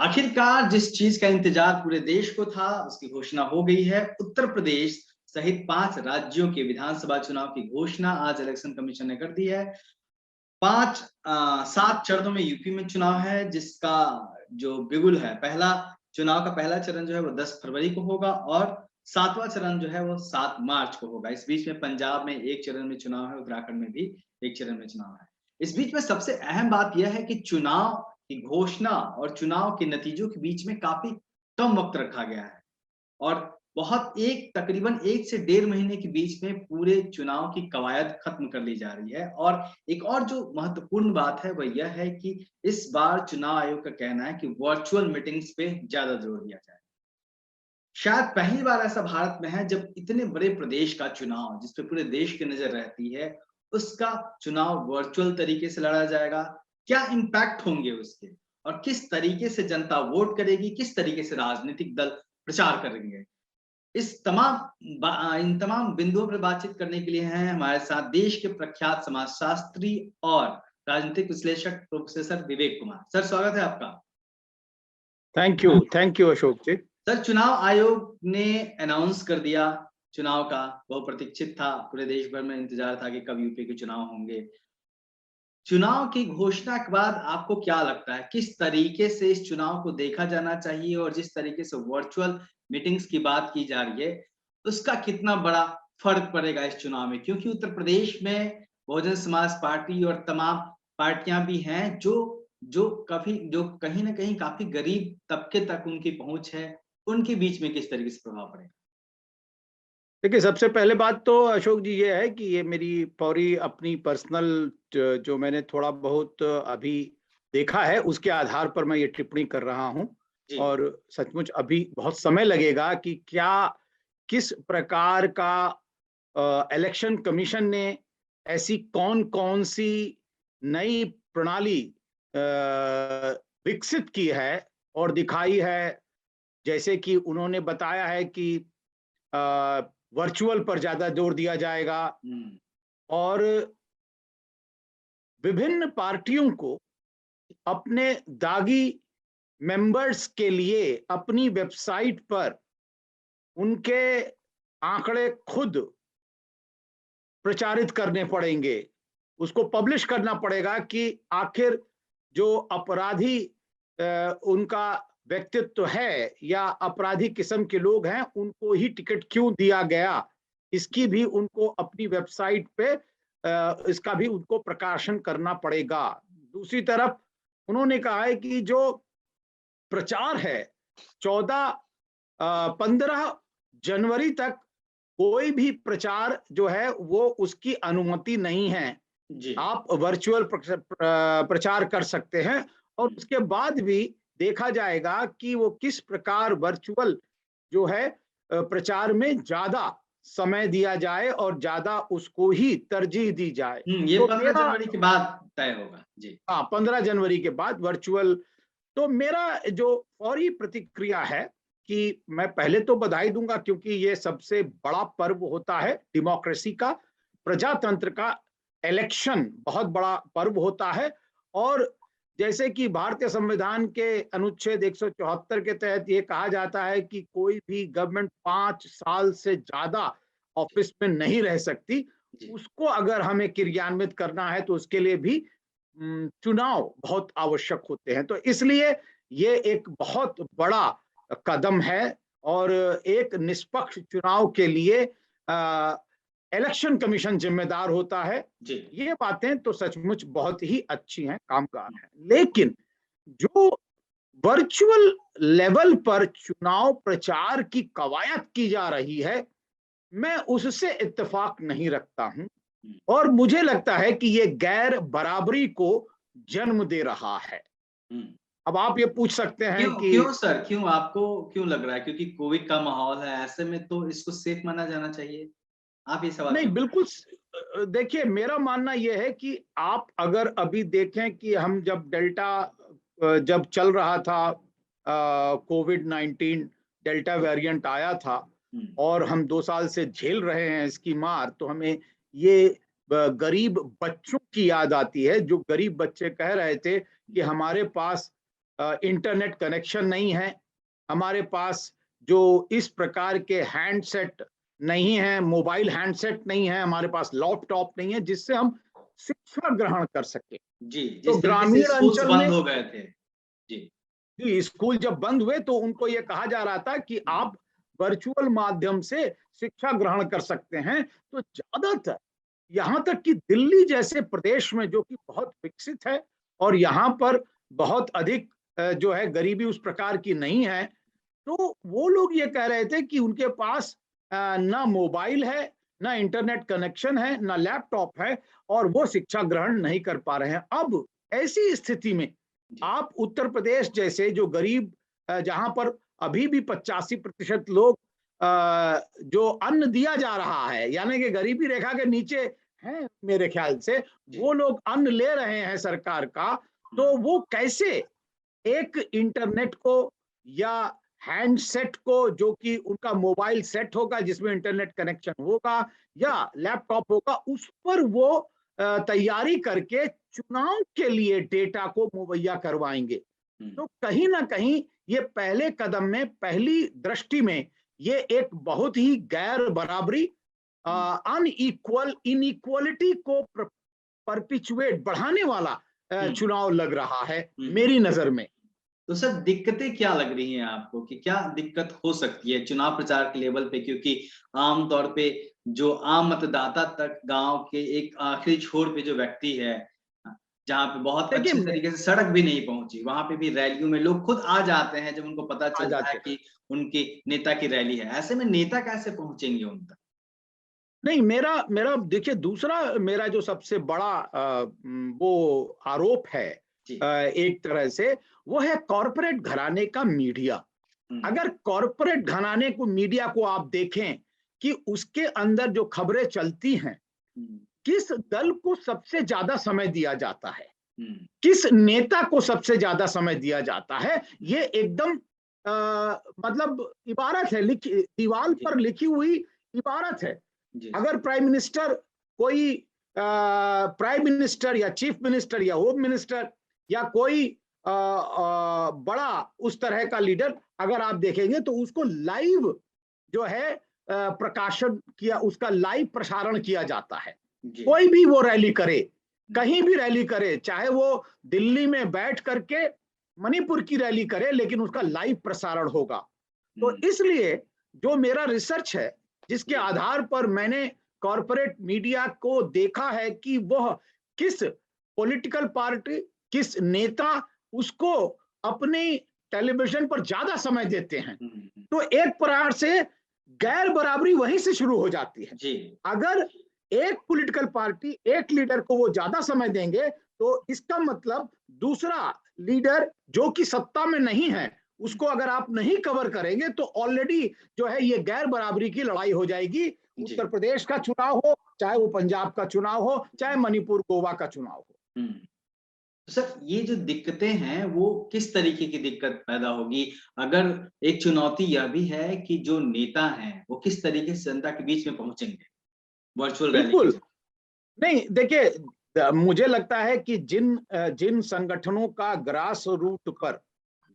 आखिरकार जिस चीज का इंतजार पूरे देश को था उसकी घोषणा हो गई है। उत्तर प्रदेश सहित 5 राज्यों के विधानसभा चुनाव की घोषणा आज इलेक्शन कमीशन ने कर दी है। 7 चरणों में यूपी में चुनाव है, जिसका जो बिगुल है, पहला चुनाव का पहला चरण जो है वो 10 फरवरी को होगा और 7वां चरण जो है वो 7 मार्च को होगा। इस बीच में पंजाब में 1 चरण में चुनाव है, उत्तराखंड में भी 1 चरण में चुनाव है। इस बीच में सबसे अहम बात यह है कि चुनाव की घोषणा और चुनाव के नतीजों के बीच में काफ़ी कम वक़्त रखा गया है और बहुत एक तकरीबन 1 से डेढ़ महीने के बीच में पूरे चुनाव की कवायद खत्म कर ली जा रही है। और एक और जो महत्वपूर्ण बात है वह यह है कि इस बार चुनाव आयोग का कहना है कि वर्चुअल मीटिंग्स पे ज़्यादा जोर दिया जाए। शायद पहली बार ऐसा भारत में है जब इतने बड़े प्रदेश का चुनाव, जिस पे पूरे देश की नज़र रहती है, उसका चुनाव वर्चुअल तरीके से लड़ा जाएगा। क्या इम्पैक्ट होंगे उसके और किस तरीके से जनता वोट करेगी, किस तरीके से राजनीतिक दल प्रचार करेंगे। इन तमाम बिंदुओं पर बातचीत करने के लिए हैं हमारे साथ देश के प्रख्यात समाजशास्त्री और राजनीतिक विश्लेषक प्रोफेसर विवेक कुमार। सर, स्वागत है आपका। Thank you Ashok ji. Sir, चुनाव आयोग ने अनाउंस कर दिया चुनाव का, बहुप्रतीक्षित था, पूरे देश भर में इंतजार था कि कब यूपी के चुनाव होंगे। चुनाव की घोषणा के बाद आपको क्या लगता है किस तरीके से इस चुनाव को देखा जाना चाहिए और जिस तरीके से वर्चुअल मीटिंग्स की बात की जा रही है, उसका कितना बड़ा फर्क पड़ेगा इस चुनाव में? क्योंकि उत्तर प्रदेश में बहुजन समाज पार्टी और तमाम पार्टियां भी हैं जो कहीं ना कहीं काफी गरीब तबके तक उनकी पहुंच है, उनके बीच में किस तरीके से प्रभाव पड़ेगा? देखिए, सबसे पहले बात तो अशोक जी ये है कि ये मेरी पूरी अपनी पर्सनल जो मैंने थोड़ा बहुत अभी देखा है उसके आधार पर मैं ये टिप्पणी कर रहा हूँ। जी। और सचमुच अभी बहुत समय लगेगा कि किस प्रकार का इलेक्शन कमीशन ने ऐसी कौन कौन सी नई प्रणाली विकसित की है और दिखाई है। जैसे कि उन्होंने बताया है कि वर्चुअल पर ज्यादा जोर दिया जाएगा और विभिन्न पार्टियों को अपने दागी मेंबर्स के लिए अपनी वेबसाइट पर उनके आंकड़े खुद प्रचारित करने पड़ेंगे, उसको पब्लिश करना पड़ेगा कि आखिर जो अपराधी उनका व्यक्तित्व है या अपराधी किस्म के लोग हैं उनको ही टिकट क्यों दिया गया, इसकी भी उनको अपनी वेबसाइट पे इसका भी उनको प्रकाशन करना पड़ेगा। दूसरी तरफ उन्होंने कहा है कि जो प्रचार है 15 जनवरी तक कोई भी प्रचार जो है वो उसकी अनुमति नहीं है जी। आप वर्चुअल प्रचार कर सकते हैं और उसके बाद भी देखा जाएगा कि वो किस प्रकार वर्चुअल जो है प्रचार में ज्यादा समय दिया जाए और ज्यादा उसको ही तरजीह दी जाए। ये तो 15 मेरा जनवरी के बाद तय होगा। जी। 15 जनवरी के बाद वर्चुअल। तो मेरा जो फौरी प्रतिक्रिया है कि मैं पहले तो बधाई दूंगा क्योंकि ये सबसे बड़ा पर्व होता है डेमोक्रेसी का, प्रजातंत्र का। इलेक्शन बहुत बड़ा पर्व होता है और जैसे कि भारतीय संविधान के अनुच्छेद 174 के तहत ये कहा जाता है कि कोई भी गवर्नमेंट 5 साल से ज्यादा ऑफिस में नहीं रह सकती, उसको अगर हमें क्रियान्वित करना है तो उसके लिए भी चुनाव बहुत आवश्यक होते हैं। तो इसलिए ये एक बहुत बड़ा कदम है और एक निष्पक्ष चुनाव के लिए इलेक्शन कमीशन जिम्मेदार होता है। ये बातें तो सचमुच बहुत ही अच्छी हैं, कामगार हैं। लेकिन जो वर्चुअल लेवल पर चुनाव प्रचार की कवायद की जा रही है, मैं उससे इत्तेफाक नहीं रखता हूं और मुझे लगता है कि ये गैर बराबरी को जन्म दे रहा है। अब आप ये पूछ सकते हैं कि क्यों सर, क्यों आपको क्यों लग रहा है? क्योंकि कोविड का माहौल है, ऐसे में तो इसको सेफ माना जाना चाहिए। आप ये सवाल नहीं, क्यों? बिल्कुल देखिए, मेरा मानना यह है कि आप अगर अभी देखें कि हम जब डेल्टा जब चल रहा था, कोविड-19 डेल्टा वेरिएंट आया था और हम 2 साल से झेल रहे हैं इसकी मार, तो हमें ये गरीब बच्चों की याद आती है जो गरीब बच्चे कह रहे थे कि हमारे पास इंटरनेट कनेक्शन नहीं है, हमारे पास जो इस प्रकार के हैंडसेट नहीं है, मोबाइल हैंडसेट नहीं है, हमारे पास लैपटॉप नहीं है जिससे हम शिक्षा ग्रहण कर सके। जी, तो जिस तरीके से ग्रामीण स्कूल्स अंचल में बंद हो गए थे। जी, जी, स्कूल जब बंद हुए तो उनको ये कहा जा रहा था कि आप वर्चुअल माध्यम से शिक्षा ग्रहण कर सकते हैं। तो ज्यादातर यहाँ तक कि दिल्ली जैसे प्रदेश में जो कि बहुत विकसित है और यहाँ पर बहुत अधिक जो है गरीबी उस प्रकार की नहीं है, तो वो लोग ये कह रहे थे कि उनके पास ना मोबाइल है, ना इंटरनेट कनेक्शन है, ना लैपटॉप है और वो शिक्षा ग्रहण नहीं कर पा रहे हैं। अब ऐसी स्थिति में जी, आप उत्तर प्रदेश जैसे जो गरीब जहां पर अभी भी 85% लोग जो अन्न दिया जा रहा है यानी कि गरीबी रेखा के नीचे हैं मेरे ख्याल से, जी। वो लोग अन्न ले रहे हैं सरकार का, हुँ, तो वो कैसे एक इंटरनेट को या हैंडसेट को जो कि उनका मोबाइल सेट होगा जिसमें इंटरनेट कनेक्शन होगा या लैपटॉप होगा उस पर वो तैयारी करके चुनाव के लिए डेटा को मुहैया करवाएंगे। हुँ, तो कहीं ना कहीं ये पहले कदम में पहली दृष्टि में ये एक बहुत ही गैर बराबरी हुँ, अनइक्वल इनइक्वलिटी को परपिचुएट बढ़ाने वाला हुँ, चुनाव लग रहा है हुँ। मेरी नजर में। तो सर दिक्कतें क्या लग रही हैं आपको कि क्या दिक्कत हो सकती है चुनाव प्रचार के लेवल पे? क्योंकि आम तौर पे जो आम मतदाता तक गाँव के एक आखिरी छोर पे जो व्यक्ति है, जहाँ पे बहुत देखिए अच्छे तरीके से सड़क भी नहीं पहुँची, वहाँ पे भी रैलियों में लोग खुद आ जाते हैं जब उनको पता आ चलता है जाते हैं। कि उनके नेता की रैली है। ऐसे में नेता कैसे पहुँचेंगे उन तक? नहीं, मेरा मेरा देखिए दूसरा मेरा जो सबसे बड़ा वो आरोप है जी। एक तरह से, वो है कॉरपोरेट घराने का मीडिया। हुँ, अगर कॉरपोरेट घराने को मीडिया को आप देखें कि उसके अंदर जो खबरें चलती हैं, हुँ, किस दल को सबसे ज्यादा समय दिया जाता है, हुँ, किस नेता को सबसे ज्यादा समय दिया जाता है, ये एकदम मतलब इबारत है, लिखी दीवार जी, पर लिखी हुई इबारत है। जी, जी। अगर प्राइम मिनिस्टर कोई प्राइम मिनिस्टर या चीफ मिनिस्टर या होम मिनिस्टर या कोई बड़ा उस तरह का लीडर अगर आप देखेंगे तो उसको लाइव जो है प्रकाशन किया, उसका लाइव प्रसारण किया जाता है। जी। कोई भी वो रैली करे, हुँ, कहीं भी रैली करे, चाहे वो दिल्ली में बैठ करके मणिपुर की रैली करे, लेकिन उसका लाइव प्रसारण होगा। तो हुँ, इसलिए जो मेरा रिसर्च है जिसके जी, आधार पर मैंने कॉरपोरेट मीडिया को देखा है कि वह किस पॉलिटिकल पार्टी, किस नेता उसको अपनी टेलीविजन पर ज्यादा समय देते हैं, हुँ, हुँ, तो एक प्रकार से गैर बराबरी वहीं से शुरू हो जाती है। जी। अगर एक पॉलिटिकल पार्टी एक लीडर को वो ज्यादा समय देंगे तो इसका मतलब दूसरा लीडर जो कि सत्ता में नहीं है हुँ, उसको अगर आप नहीं कवर करेंगे तो ऑलरेडी जो है ये गैर बराबरी की लड़ाई हो जाएगी। जी। उत्तर प्रदेश का चुनाव हो, चाहे वो पंजाब का चुनाव हो, चाहे मणिपुर गोवा का चुनाव हो। हुँ। तो सर ये जो दिक्कतें हैं वो किस तरीके की दिक्कत पैदा होगी? अगर एक चुनौती यह भी है कि जो नेता हैं वो किस तरीके से जनता के बीच में पहुँचेंगे वर्चुअल रैली के बिल्कुल ज़रिए? नहीं, देखिए मुझे लगता है कि जिन संगठनों का ग्रास रूट पर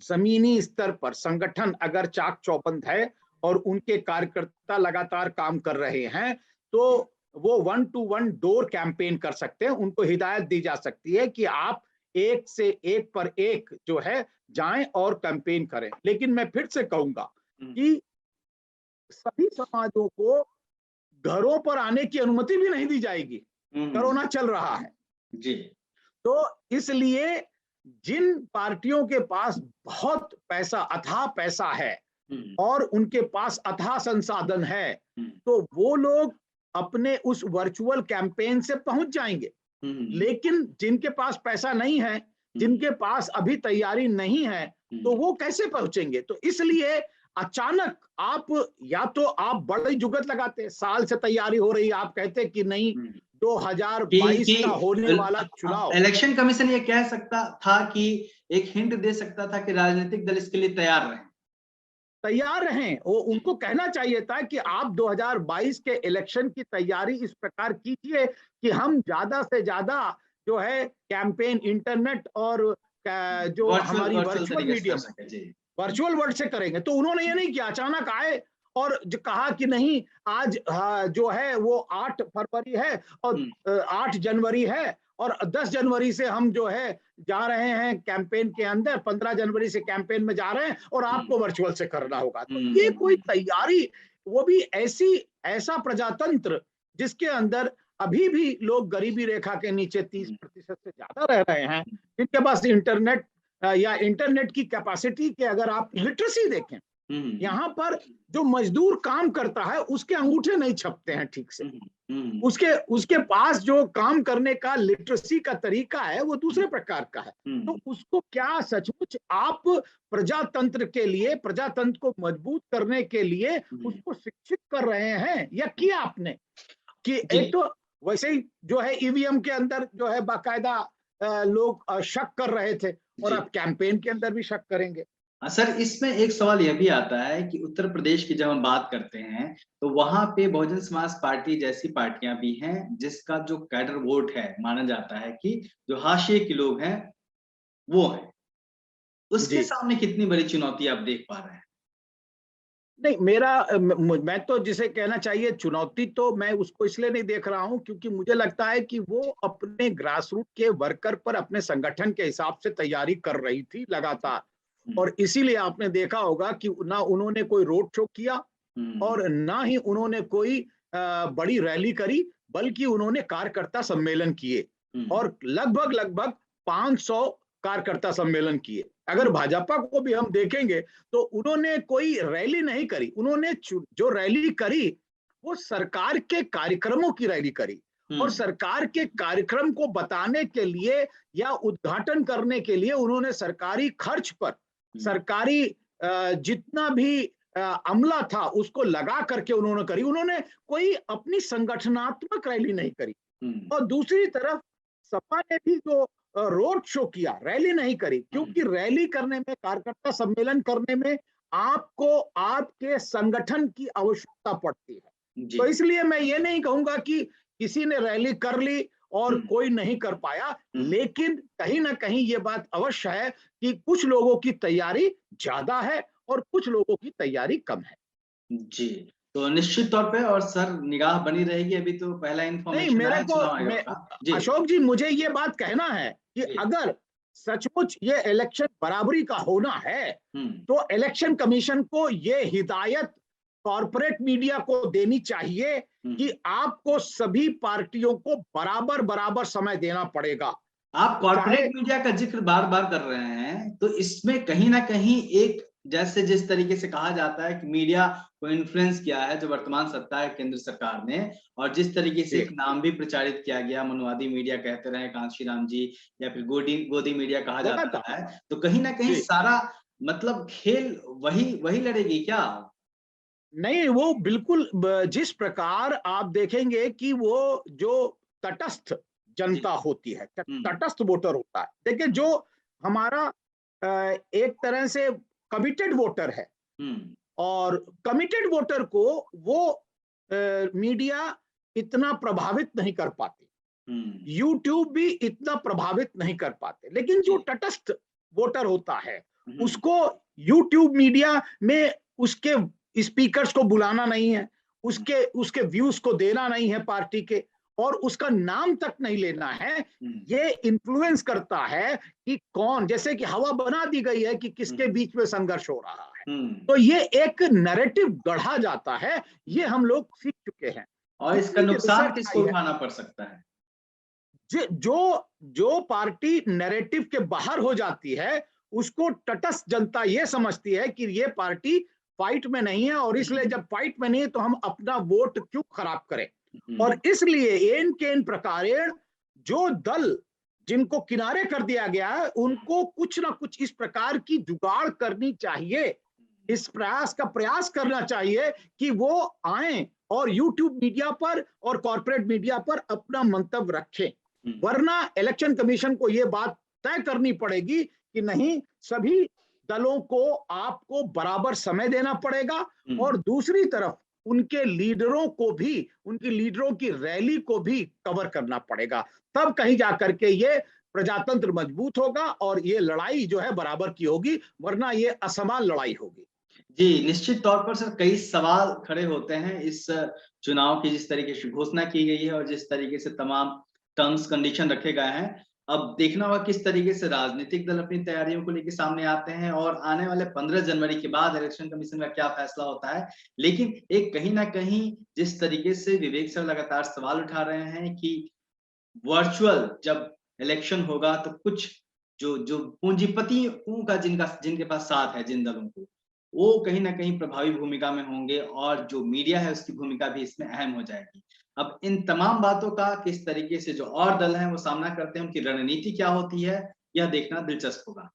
जमीनी स्तर पर संगठन अगर चाक चौबंद है और उनके कार्यकर्ता लगातार काम कर रहे हैं तो जी। वो one two one door campaign कर सकते हैं। उनको हिदायत दी जा सकती है कि आप एक से एक पर एक जो है जाएं और कैंपेन करें। लेकिन मैं फिर से कहूंगा हुँ, कि सभी समाजों को घरों पर आने की अनुमति भी नहीं दी जाएगी। हुँ, कोरोना चल रहा है, जी। तो इसलिए जिन पार्टियों के पास बहुत पैसा, अथाह पैसा है हुँ, और उनके पास अथाह संसाधन है, हुँ, तो वो लोग अपने उस वर्चुअल कैंपेन से पहुंच जाएंगे। हुँ, हुँ, लेकिन जिनके पास पैसा नहीं है, हुँ, जिनके पास अभी तैयारी नहीं है, हुँ, तो वो कैसे पहुंचेंगे? तो इसलिए अचानक आप या तो आप बड़ी जुगत लगाते, साल से तैयारी हो रही, आप कहते कि नहीं हुँ। 2022 का होने वाला चुनाव इलेक्शन कमीशन ये कह सकता था कि एक हिंट दे सकता था कि राजनीतिक दल इसके लिए तैयार रहें। तैयार रहें। वो जी। उनको कहना चाहिए था कि आप 2022 के इलेक्शन की तैयारी इस प्रकार कीजिए कि हम ज्यादा से ज्यादा जो है कैंपेन इंटरनेट और जो वर्चुअल हमारी वर्चुअल वर्चुअल तरीके से कर मीडियम सके जी। वर्चुअल वर्ल्ड से करेंगे। तो उन्होंने ये नहीं किया, अचानक आए और जो कहा कि नहीं आज जो है वो 8 फरवरी है और हुँ, 8 जनवरी है और 10 जनवरी से हम जो है जा रहे हैं कैंपेन के अंदर, 15 जनवरी से कैंपेन में जा रहे हैं और हुँ, आपको वर्चुअल से करना होगा। तो हुँ, ये कोई हुँ, तैयारी, वो भी ऐसा प्रजातंत्र जिसके अंदर अभी भी लोग गरीबी रेखा के नीचे हुँ, 30% से ज्यादा रह रहे हैं, जिनके पास इंटरनेट या इंटरनेट की कैपेसिटी के, अगर आप लिटरेसी देखें, हुँ, यहाँ पर जो मजदूर काम करता है उसके अंगूठे नहीं छपते हैं ठीक से, हुँ, हुँ, उसके उसके पास जो काम करने का लिटरेसी का तरीका है वो दूसरे प्रकार का है। तो हुँ, उसको क्या सचमुच आप प्रजातंत्र के लिए, प्रजातंत्र को मजबूत करने के लिए हुँ, उसको शिक्षित कर रहे हैं या किया आपने? कि जी। एक तो वैसे ही जो है ईवीएम के अंदर जो है बाकायदा लोग शक कर रहे थे और जी। अब कैंपेन के अंदर भी शक करेंगे। सर इसमें एक सवाल यह भी आता है कि उत्तर प्रदेश की जब हम बात करते हैं, तो वहाँ पे बहुजन समाज पार्टी जैसी पार्टियाँ भी हैं, जिसका जो कैडर वोट है, माना जाता है कि जो हाशिए के लोग हैं, वो हैं। उसके जी सामने कितनी बड़ी चुनौती आप देख पा रहे हैं? नहीं, मेरा मैं तो जिसे कहना चाहिए चुनौती, तो मैं उसको इसलिए नहीं देख रहा हूं क्योंकि मुझे लगता है कि वो अपने ग्रास रूट के वर्कर पर अपने संगठन के हिसाब से तैयारी कर रही थी लगातार। हुँ, और इसीलिए आपने देखा होगा कि ना उन्होंने कोई रोड शो किया हुँ, और ना ही उन्होंने कोई बड़ी रैली करी, बल्कि उन्होंने कार्यकर्ता सम्मेलन किए हुँ, और लगभग लगभग 500 कार्यकर्ता सम्मेलन किए। अगर हुँ, भाजपा को भी हम देखेंगे तो उन्होंने कोई रैली नहीं करी, उन्होंने जो रैली करी वो सरकार के कार्यक्रमों की रैली करी हुँ, और सरकार के कार्यक्रम को बताने के लिए या उद्घाटन करने के लिए उन्होंने सरकारी खर्च पर, हुँ, सरकारी जितना भी अमला था उसको लगा करके उन्होंने करी। उन्होंने कोई अपनी संगठनात्मक रैली नहीं करी। हुँ, और दूसरी तरफ सपा ने भी जो रोड शो किया, रैली नहीं करी, हुँ, क्योंकि रैली करने में, कार्यकर्ता सम्मेलन करने में आपको आपके संगठन की आवश्यकता पड़ती है। जी, तो इसलिए मैं ये नहीं कहूंगा कि किसी ने रैली कर ली और हुँ, कोई नहीं कर पाया, हुँ, लेकिन कहीं ना कहीं ये बात अवश्य है कि कुछ लोगों की तैयारी ज्यादा है और कुछ लोगों की तैयारी कम है। जी। तो निश्चित तौर पे और सर निगाह बनी रहेगी, अभी तो पहला नहीं, इन्फॉर्मेशन मेरे आया है को चुनाव आयोग मैं का। जी, अशोक जी, मुझे ये बात कहना है कि जी, अगर सचमुच ये इलेक्शन बराबरी का होना है हुँ, तो इलेक्शन कमीशन को ये हिदायत कॉरपोरेट मीडिया को देनी चाहिए हुँ। कि आपको सभी पार्टियों को बराबर बराबर समय देना पड़ेगा। आप चाहे कॉर्पोरेट मीडिया का ज़िक्र बार-बार कर रहे हैं, तो इसमें कहीं न कहीं एक जैसे जिस तरीके से कहा जाता है कि मीडिया को इन्फ्लुएंस किया है जो वर्तमान सत्ता है केंद्र सरकार ने और जिस तरीके से जी, एक नाम भी प्रचारित किया गया, मनुवादी मीडिया कहते रहे कांशीराम जी या फिर गोदी मीडिया कहा जाता लगातार है, तो कहीं न कहीं जी, सारा मतलब खेल वही वही लड़ेगी क्या? नहीं वो बिल्कुल जिस प्रकार आप देखेंगे कि वो जो तटस्थ जी। जनता होती है, हुँ, तटस्थ वोटर होता है, देखिए जो हमारा एक तरह से कमिटेड वोटर है हुँ, और कमिटेड वोटर को वो मीडिया इतना प्रभावित नहीं कर पाती, हुँ, यूट्यूब भी इतना प्रभावित नहीं कर पाते, लेकिन जो जी। तटस्थ वोटर होता है हुँ, उसको यूट्यूब मीडिया में उसके स्पीकर्स को बुलाना नहीं है, हुँ, उसके उसके व्यूज को देना नहीं है पार्टी के, और उसका नाम तक नहीं लेना है। हुँ, ये इन्फ्लुएंस करता है कि कौन, जैसे कि हवा बना दी गई है कि हुँ, किसके बीच में संघर्ष हो रहा है, हुँ। तो ये एक नैरेटिव गढ़ा जाता है। ये हम लोग सीख चुके हैं, और इसका जितनी भी नुकसान रिसर्च किसको आई है, उठाना पड़ सकता है? जो जो पार्टी नैरेटिव के बाहर हो जाती है उसको तटस्थ जनता ये समझती है कि ये पार्टी फाइट में नहीं है और इसलिए हुँ, जब फाइट में नहीं है तो हम अपना वोट क्यों खराब करें। और हुँ, इसलिए एन के इन प्रकारेण जो दल जिनको किनारे कर दिया गया है उनको कुछ ना कुछ इस प्रकार की जुगाड़ करनी चाहिए, इस प्रयास करना चाहिए कि वो आए और यूट्यूब मीडिया पर और कॉर्पोरेट मीडिया पर अपना मंतव्य रखें। हुँ, वरना इलेक्शन कमीशन को यह बात तय करनी पड़ेगी कि नहीं, सभी दलों को आपको बराबर समय देना पड़ेगा हुँ, और दूसरी तरफ उनके लीडरों को भी, उनकी लीडरों की रैली को भी कवर करना पड़ेगा। तब कहीं जाकर के ये प्रजातंत्र मजबूत होगा और ये लड़ाई जो है बराबर की होगी, वरना ये असमान लड़ाई होगी। जी, निश्चित तौर पर सर कई सवाल खड़े होते हैं इस चुनाव की जिस तरीके से घोषणा की गई है और जिस तरीके से तमाम टर्म्स कंडीशन रखे गए हैं। अब देखना होगा किस तरीके से राजनीतिक दल अपनी तैयारियों को लेके सामने आते हैं और आने वाले 15 जनवरी के बाद इलेक्शन कमीशन का क्या फैसला होता है। लेकिन एक कहीं न कहीं जिस तरीके से विवेक सर लगातार सवाल उठा रहे हैं कि वर्चुअल जब इलेक्शन होगा तो कुछ जो जो पूंजीपतियों का जिनके पास साथ है जिन दलों को, वो कहीं न कहीं प्रभावी भूमिका में होंगे और जो मीडिया है उसकी भूमिका भी इसमें अहम हो जाएगी। अब इन तमाम बातों का किस तरीके से जो और दल हैं वो सामना करते हैं, उनकी रणनीति क्या होती है, यह देखना दिलचस्प होगा।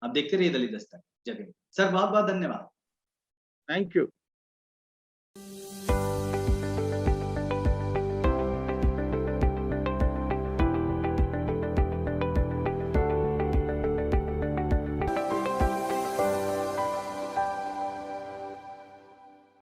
आप देखते रहिए दलील दस्तक। जय भीम। सर बहुत-बहुत धन्यवाद। Thank you.